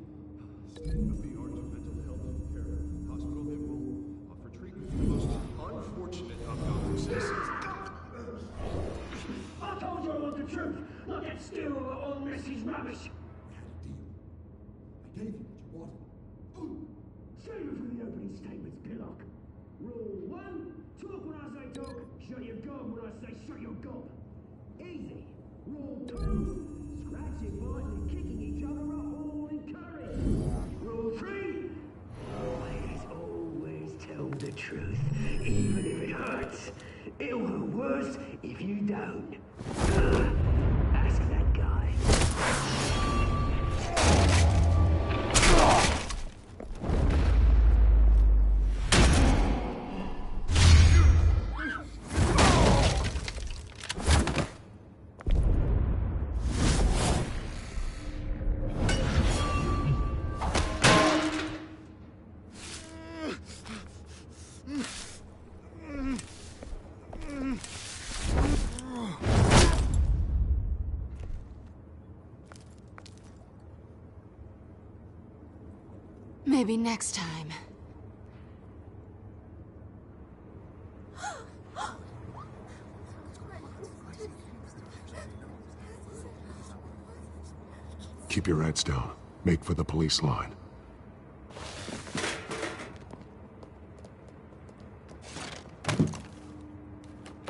state-of-the-art mental health care hospital that will offer treatment for the most unfortunate of Gotham citizens. I told you I want the truth, not that stew of old Messie's rubbish. I gave you what you wanted. Save it for the opening statements, Pillock. Rule 1, talk when I say talk, shut your gob when I say shut your gob. Easy. Rule 2, scratching, biting and kicking each other are all encouraged. Rule 3, always tell the truth, even if it hurts. It'll hurt worse if you don't. Ask that guy. Maybe next time. Keep your heads down. Make for the police line.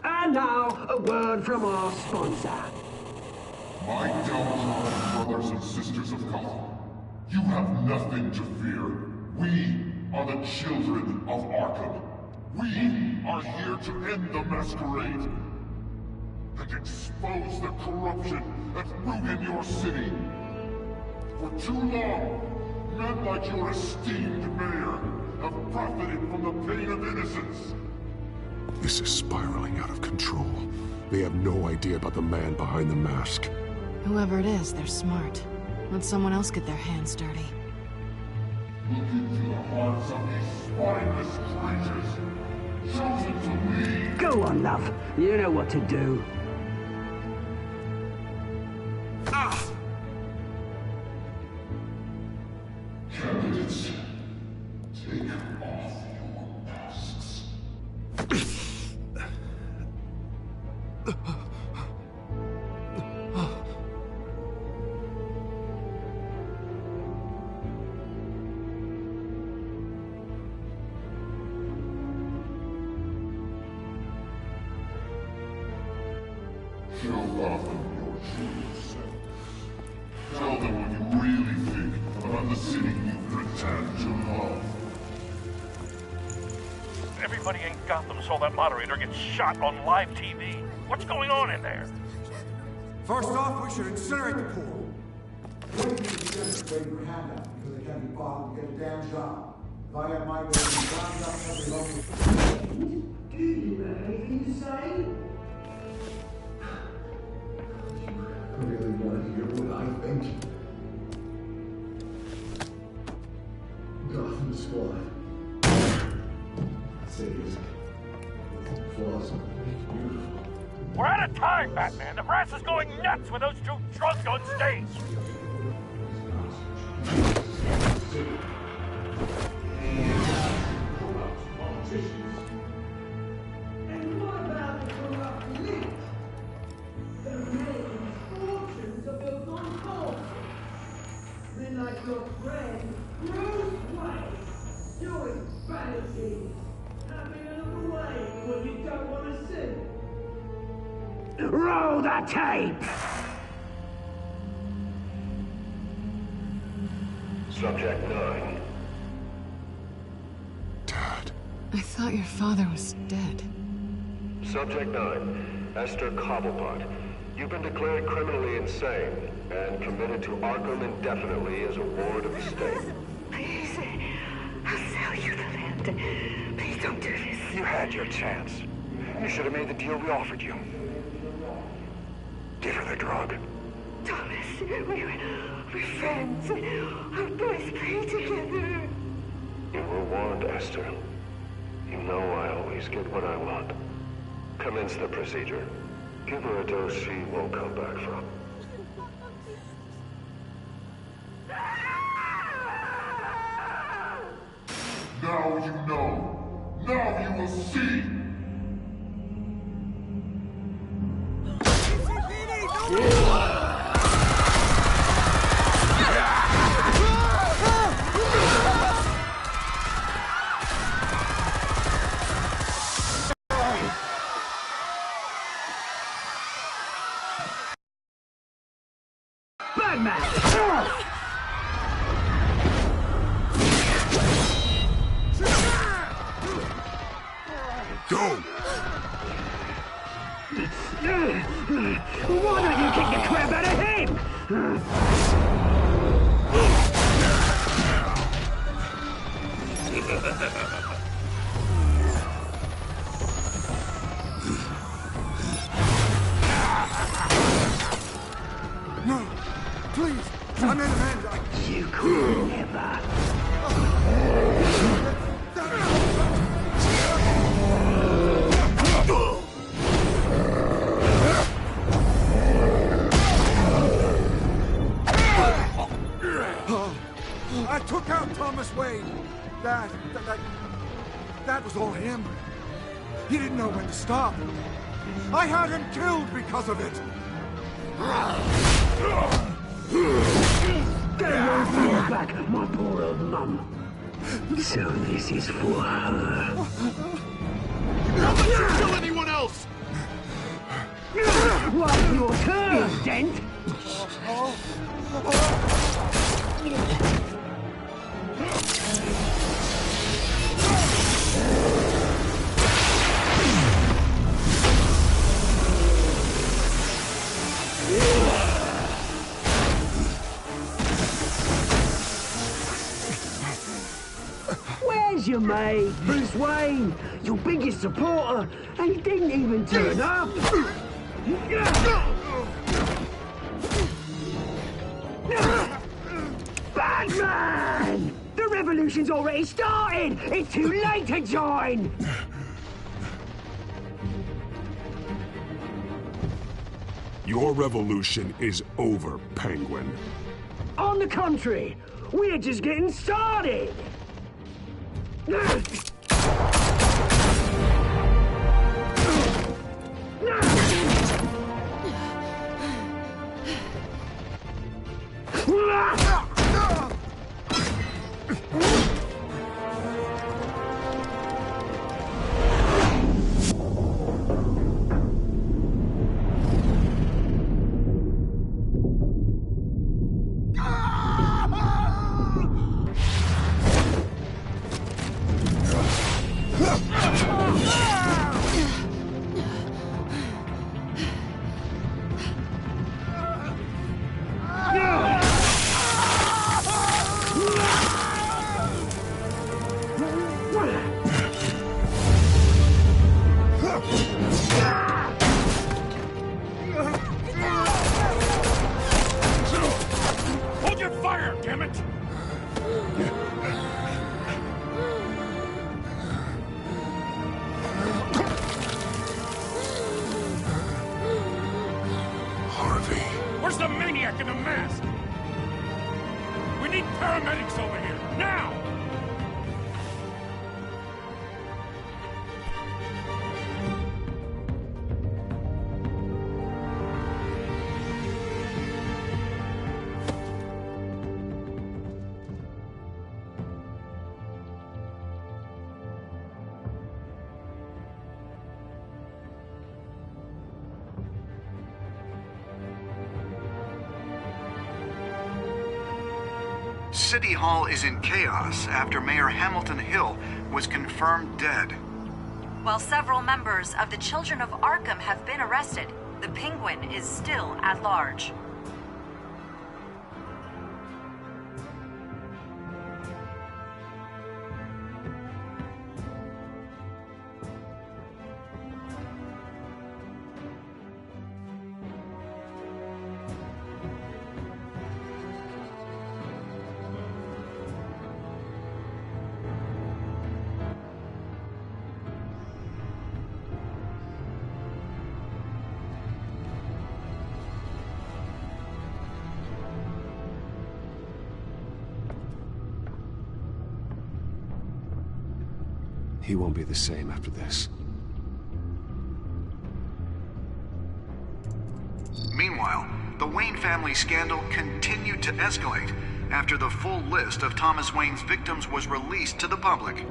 And now, a word from our sponsor. My downtrodden brothers and sisters of Gotham, you have nothing to fear. We are the children of Arkham. We are here to end the masquerade and expose the corruption that's rooted your city. For too long, men like your esteemed mayor have profited from the pain of innocence. This is spiraling out of control. They have no idea about the man behind the mask. Whoever it is, they're smart. Let someone else get their hands dirty. Look into the hearts of these spineless creatures, chosen to lead. Go on, love. You know what to do. Candidates, take off your masks. Show Gotham your true self. Tell them what you really think about the city you pretend to love. Everybody in Gotham saw that moderator get shot on live TV. What's going on in there? First off, we should incinerate the pool. Waiting for handout because they can't be bothered to get a damn job. If I had my way, I'd round up every local. Do you have anything to say? I really want to hear what I think. Gotham Squad. Cities. Flaws make beautiful. We're out of time, Batman. The brass is going nuts with those two drunks on stage. And what about the corrupt elite? They're making fortunes are built on gold. Men like your friend, Bruce Wayne, doing vanity, having another way when you don't want to see. Roll the tape! Subject 9. I thought your father was dead. Subject 9, Esther Cobblepot. You've been declared criminally insane and committed to Arkham indefinitely as a ward of the state. Please, I'll sell you the land. Please don't do this. You had your chance. You should have made the deal we offered you. Give her the drug. Thomas, we're friends. Our boys play together. You were warned, Esther. You know I always get what I want. Commence the procedure. Give her a dose she won't come back from. Now you know. Now you will see. Why don't you kick the crap out of him? No, please, I made amends. You could never. I took out Thomas Wayne. That was all him. He didn't know when to stop. I had him killed because of it. Get your fear back, my poor old mum. So this is for her. How about you kill anyone else? What's your turn, Dent? Where's your mate, Bruce Wayne? Your biggest supporter, and he didn't even turn up. Batman! The revolution's already started! It's too late to join! Your revolution is over, Penguin. On the contrary, we're just getting started! Hold your fire, damn it! Harvey. Where's the maniac in the mask? We need paramedics over here, now! City Hall is in chaos after Mayor Hamilton Hill was confirmed dead. While several members of the Children of Arkham have been arrested, the Penguin is still at large. He won't be the same after this. Meanwhile, the Wayne family scandal continued to escalate after the full list of Thomas Wayne's victims was released to the public.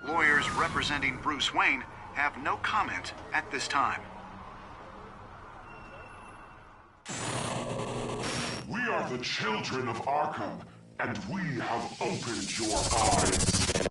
Lawyers representing Bruce Wayne have no comment at this time. We are the children of Arkham, and we have opened your eyes.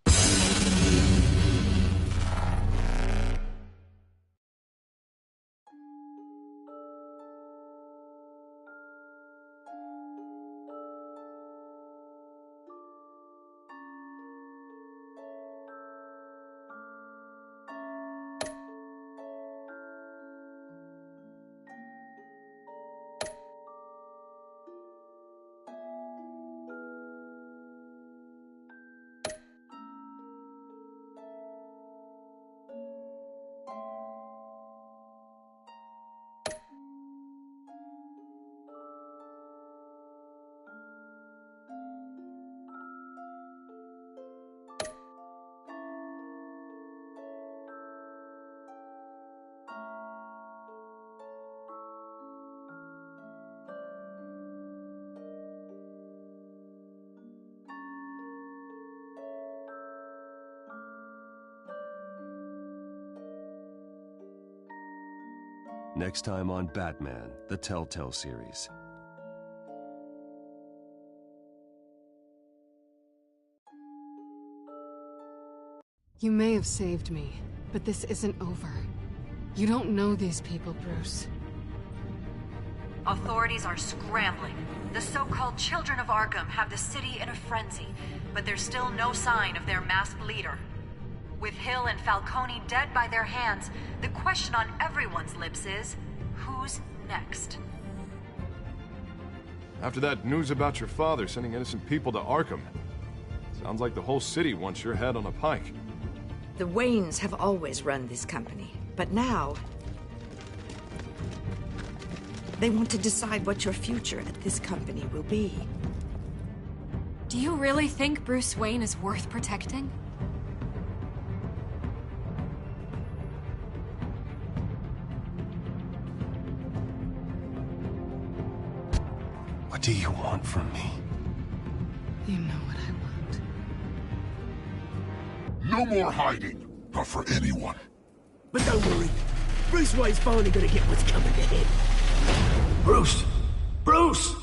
Next time on Batman, the Telltale series. You may have saved me, but this isn't over. You don't know these people, Bruce. Authorities are scrambling. The so-called Children of Arkham have the city in a frenzy, but there's still no sign of their masked leader. With Hill and Falcone dead by their hands, the question on everyone's lips is, who's next? After that news about your father sending innocent people to Arkham, sounds like the whole city wants your head on a pike. The Waynes have always run this company, but now they want to decide what your future at this company will be. Do you really think Bruce Wayne is worth protecting? What do you want from me? You know what I No want. more hiding, not for anyone. But don't worry, Bruce Wayne's finally gonna get what's coming to him. Bruce! Bruce!